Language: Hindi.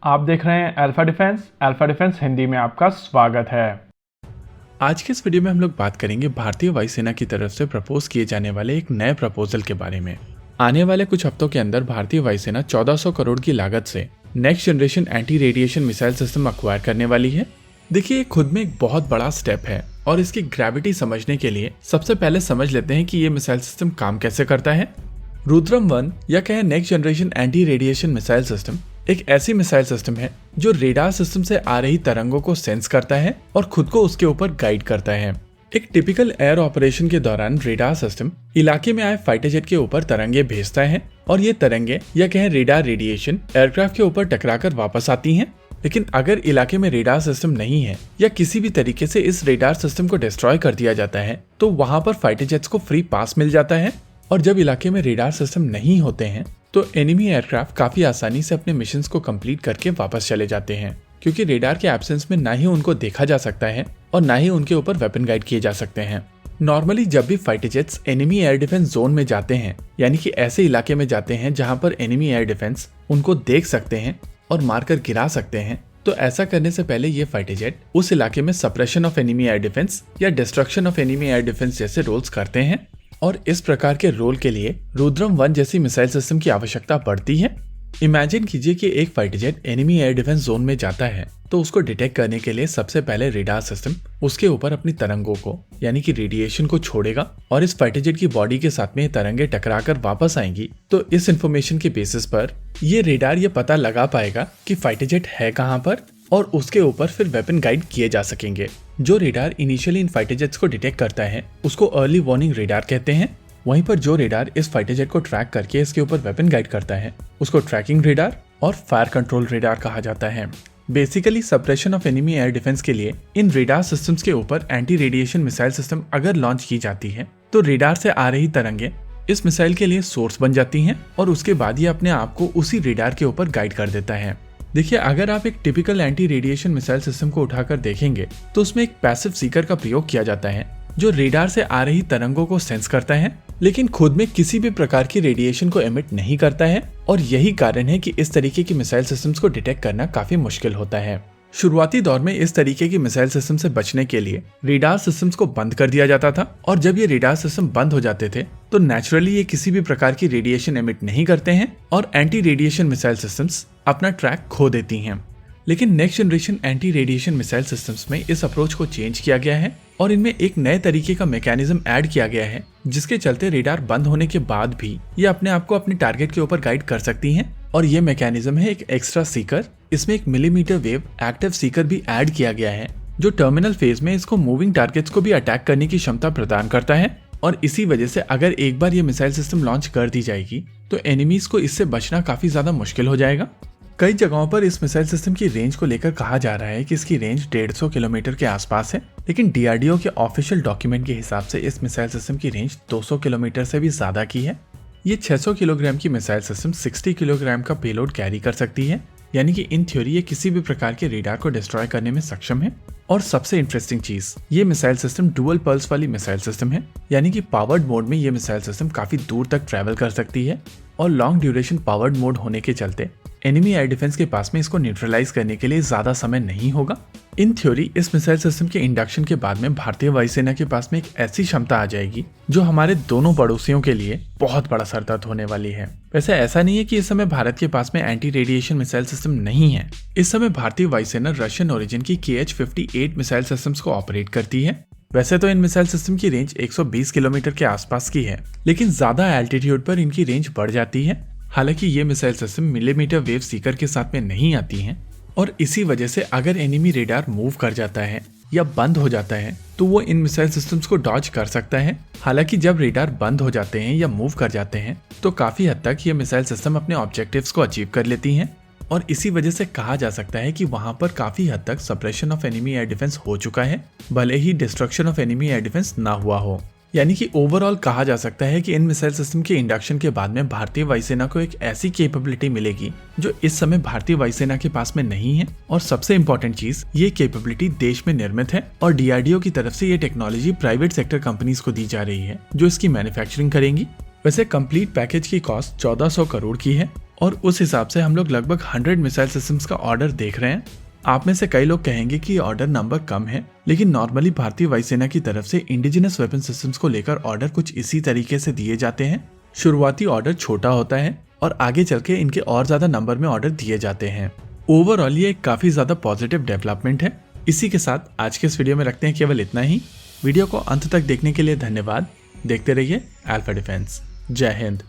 आप देख रहे हैं अल्फा डिफेंस हिंदी में आपका स्वागत है। आज के इस वीडियो में हम लोग बात करेंगे भारतीय वायुसेना की तरफ से प्रपोज किए जाने वाले एक नए प्रपोजल के बारे में। आने वाले कुछ हफ्तों के अंदर भारतीय वायुसेना 1400 करोड़ की लागत से next generation anti radiation missile system acquire करने वाली है। देखिए, ये खुद में एक बहुत बड़ा स्टेप है और इसकी ग्रेविटी समझने के लिए सबसे पहले समझ लेते हैं कि ये मिसाइल सिस्टम काम कैसे करता है। रुद्रम 1 या कहें next generation anti radiation missile system एक ऐसी मिसाइल सिस्टम है जो रेडार सिस्टम से आ रही तरंगों को सेंस करता है और खुद को उसके ऊपर गाइड करता है। एक टिपिकल एयर ऑपरेशन के दौरान रेडार सिस्टम इलाके में आए फाइटर जेट के ऊपर तरंगे भेजता है और ये तरंगे या कहें रेडार रेडिएशन एयरक्राफ्ट के ऊपर टकराकर वापस आती हैं। लेकिन अगर इलाके में रेडार सिस्टम नहीं है या किसी भी तरीके से इस रेडार सिस्टम को डिस्ट्रॉय कर दिया जाता है तो वहां पर फाइटर जेट्स को फ्री पास मिल जाता है। और जब इलाके में रेडार सिस्टम नहीं होते हैं तो एनिमी एयरक्राफ्ट काफी आसानी से अपने मिशंस को कंप्लीट करके वापस चले जाते हैं, क्योंकि रेडार के एब्सेंस में ना ही उनको देखा जा सकता है और ना ही उनके ऊपर वेपन गाइड किए जा सकते हैं। नॉर्मली जब भी fighter jets enemy air defence zone में जाते हैं, यानी कि ऐसे इलाके में जाते हैं जहां पर एनिमी एयर डिफेंस उनको देख सकते हैं और मारकर गिरा सकते हैं, तो ऐसा करने से पहले ये फाइटर जेट उस इलाके में suppression of enemy air defence या destruction of enemy air defence जैसे रोल्स करते हैं। और इस प्रकार के रोल के लिए रुद्रम 1 जैसी मिसाइल सिस्टम की आवश्यकता पड़ती है। इमेजिन कीजिए कि एक fighter jet enemy air defence zone में जाता है तो उसको डिटेक्ट करने के लिए सबसे पहले रेडार सिस्टम उसके ऊपर अपनी तरंगों को यानी कि रेडिएशन को छोड़ेगा और इस फाइटर जेट की बॉडी के साथ में तरंगे टकराकर वापस आएंगी। तो इस इंफॉर्मेशन के बेसिस पर ये रेडार ये पता लगा पाएगा कि फाइटर जेट है कहां पर और उसके ऊपर फिर वेपन गाइड किए जा सकेंगे। जो radar initially in fighter jets को डिटेक्ट करता है उसको अर्ली वार्निंग रेडार कहते हैं। वहीं पर जो रेडार इस फाइटर जेट को ट्रैक करके इसके ऊपर वेपन गाइड करता है उसको ट्रैकिंग रेडार और फायर कंट्रोल रेडार कहा जाता है। Basically suppression of enemy air defence के लिए इन रेडार सिस्टम्स के ऊपर एंटी रेडिएशन मिसाइल सिस्टम अगर लॉन्च की जाती है तो रेडार से आ रही तरंगे इस मिसाइल के लिए सोर्स बन जाती हैं और उसके बाद ये अपने आप को उसी रेडार के ऊपर गाइड कर देता है। देखिए, अगर आप एक typical anti radiation missile system को उठाकर देखेंगे तो उसमें एक पैसिव सीकर का प्रयोग किया जाता है जो रेडार से आ रही तरंगों को सेंस करता है लेकिन खुद में किसी भी प्रकार की रेडिएशन को एमिट नहीं करता है। और यही कारण है कि इस तरीके की मिसाइल सिस्टम्स को डिटेक्ट करना काफी मुश्किल होता है। शुरुआती दौर में इस तरीके की मिसाइल सिस्टम से बचने के लिए रेडार सिस्टम्स को बंद कर दिया जाता था और जब ये रेडार सिस्टम बंद हो जाते थे तो नेचुरली ये किसी भी प्रकार की रेडिएशन एमिट नहीं करते हैं और एंटी रेडिएशन मिसाइल सिस्टम्स अपना ट्रैक खो देती हैं। लेकिन next generation anti radiation missile systems में इस अप्रोच को चेंज किया गया है और इनमें एक नए तरीके का मैकेनिज्म ऐड किया गया है जिसके चलते रेडार बंद होने के बाद भी ये अपने आप को अपने टारगेट के ऊपर गाइड कर सकती हैं। और ये मैकेनिज्म है एक एक्स्ट्रा सीकर। इसमें एक मिलीमीटर वेव एक्टिव सीकर भी ऐड किया गया है जो टर्मिनल फेज में इसको मूविंग टारगेट्स को भी अटैक करने की क्षमता प्रदान करता है। और इसी वजह से अगर एक बार ये मिसाइल सिस्टम लॉन्च कर दी जाएगी तो एनिमीज को इससे बचना काफी ज्यादा मुश्किल हो जाएगा। कई जगहों पर इस मिसाइल सिस्टम की रेंज को लेकर कहा जा रहा है कि इसकी रेंज 150 किलोमीटर के आसपास है, लेकिन डीआरडीओ के ऑफिशियल डॉक्यूमेंट के हिसाब से इस मिसाइल सिस्टम की रेंज 200 किलोमीटर से भी ज्यादा की है। ये 600 किलोग्राम की मिसाइल सिस्टम 60 किलोग्राम का पेलोड कैरी कर सकती है, यानी कि इन थ्योरी ये किसी भी प्रकार के रेडार को डिस्ट्रॉय करने में सक्षम है। और सबसे इंटरेस्टिंग चीज, ये मिसाइल सिस्टम डुअल पल्स वाली मिसाइल सिस्टम है, यानी कि पावर्ड मोड में ये मिसाइल सिस्टम काफी दूर तक ट्रैवल कर सकती है और लॉन्ग ड्यूरेशन पावर्ड मोड होने के चलते एनिमी एयर डिफेंस के पास में इसको न्यूट्रलाइज करने के लिए ज्यादा समय नहीं होगा। इन थ्योरी इस मिसाइल सिस्टम के इंडक्शन के बाद में भारतीय वायुसेना के पास में एक ऐसी क्षमता आ जाएगी जो हमारे दोनों पड़ोसियों के लिए बहुत बड़ा सरदर्द होने वाली है। वैसे ऐसा नहीं है कि इस समय भारत के पास में एंटी रेडिएशन मिसाइल सिस्टम नहीं है। इस समय भारतीय वायुसेना रशियन ओरिजिन की KH-58 मिसाइल सिस्टम्स को ऑपरेट करती है। वैसे तो इन मिसाइल सिस्टम की रेंज 120 किलोमीटर के आसपास की है, लेकिन ज्यादा एल्टीट्यूड पर इनकी रेंज बढ़ जाती है। हालांकि ये missile system millimetre wave Sikar के साथ में नहीं आती हैं और इसी वजह से अगर एनिमी रेडार मूव कर जाता है या बंद हो जाता है तो वो इन मिसाइल सिस्टम्स को डॉज कर सकता है। हालांकि जब रेडार बंद हो जाते हैं या मूव कर जाते हैं तो काफी हद तक ये मिसाइल सिस्टम अपने ऑब्जेक्टिव्स को अचीव कर लेती हैं और इसी वजह से कहा जा सकता है कि वहां पर काफी हद तक suppression of enemy air defence हो चुका है, भले ही destruction of enemy air defence ना हुआ हो। यानी कि ओवरऑल कहा जा सकता है कि इन मिसाइल सिस्टम के इंडक्शन के बाद में भारतीय वायुसेना को एक ऐसी कैपेबिलिटी मिलेगी जो इस समय भारतीय वायुसेना के पास में नहीं है। और सबसे इम्पोर्टेंट चीज, ये कैपेबिलिटी देश में निर्मित है और डीआरडीओ की तरफ से ये टेक्नोलॉजी प्राइवेट सेक्टर कंपनीज को दी जा रही है जो इसकी मैन्युफैक्चरिंग करेंगी। वैसे कंप्लीट पैकेज की कॉस्ट 1400 करोड़ की है और उस हिसाब से हम लोग लगभग 100 मिसाइल सिस्टम्स का ऑर्डर देख रहे हैं। आप में से कई लोग कहेंगे कि ऑर्डर नंबर कम है, लेकिन नॉर्मली भारतीय वायुसेना की तरफ से इंडिजिनस वेपन सिस्टम्स को लेकर ऑर्डर कुछ इसी तरीके से दिए जाते हैं। शुरुआती ऑर्डर छोटा होता है और आगे चल के इनके और ज्यादा नंबर में ऑर्डर दिए जाते हैं। ओवरऑल ये एक काफी ज्यादा पॉजिटिव डेवलपमेंट है। इसी के साथ आज के इस वीडियो में रखते हैं केवल इतना ही। वीडियो को अंत तक देखने के लिए धन्यवाद। देखते रहिए अल्फा डिफेंस। जय हिंद।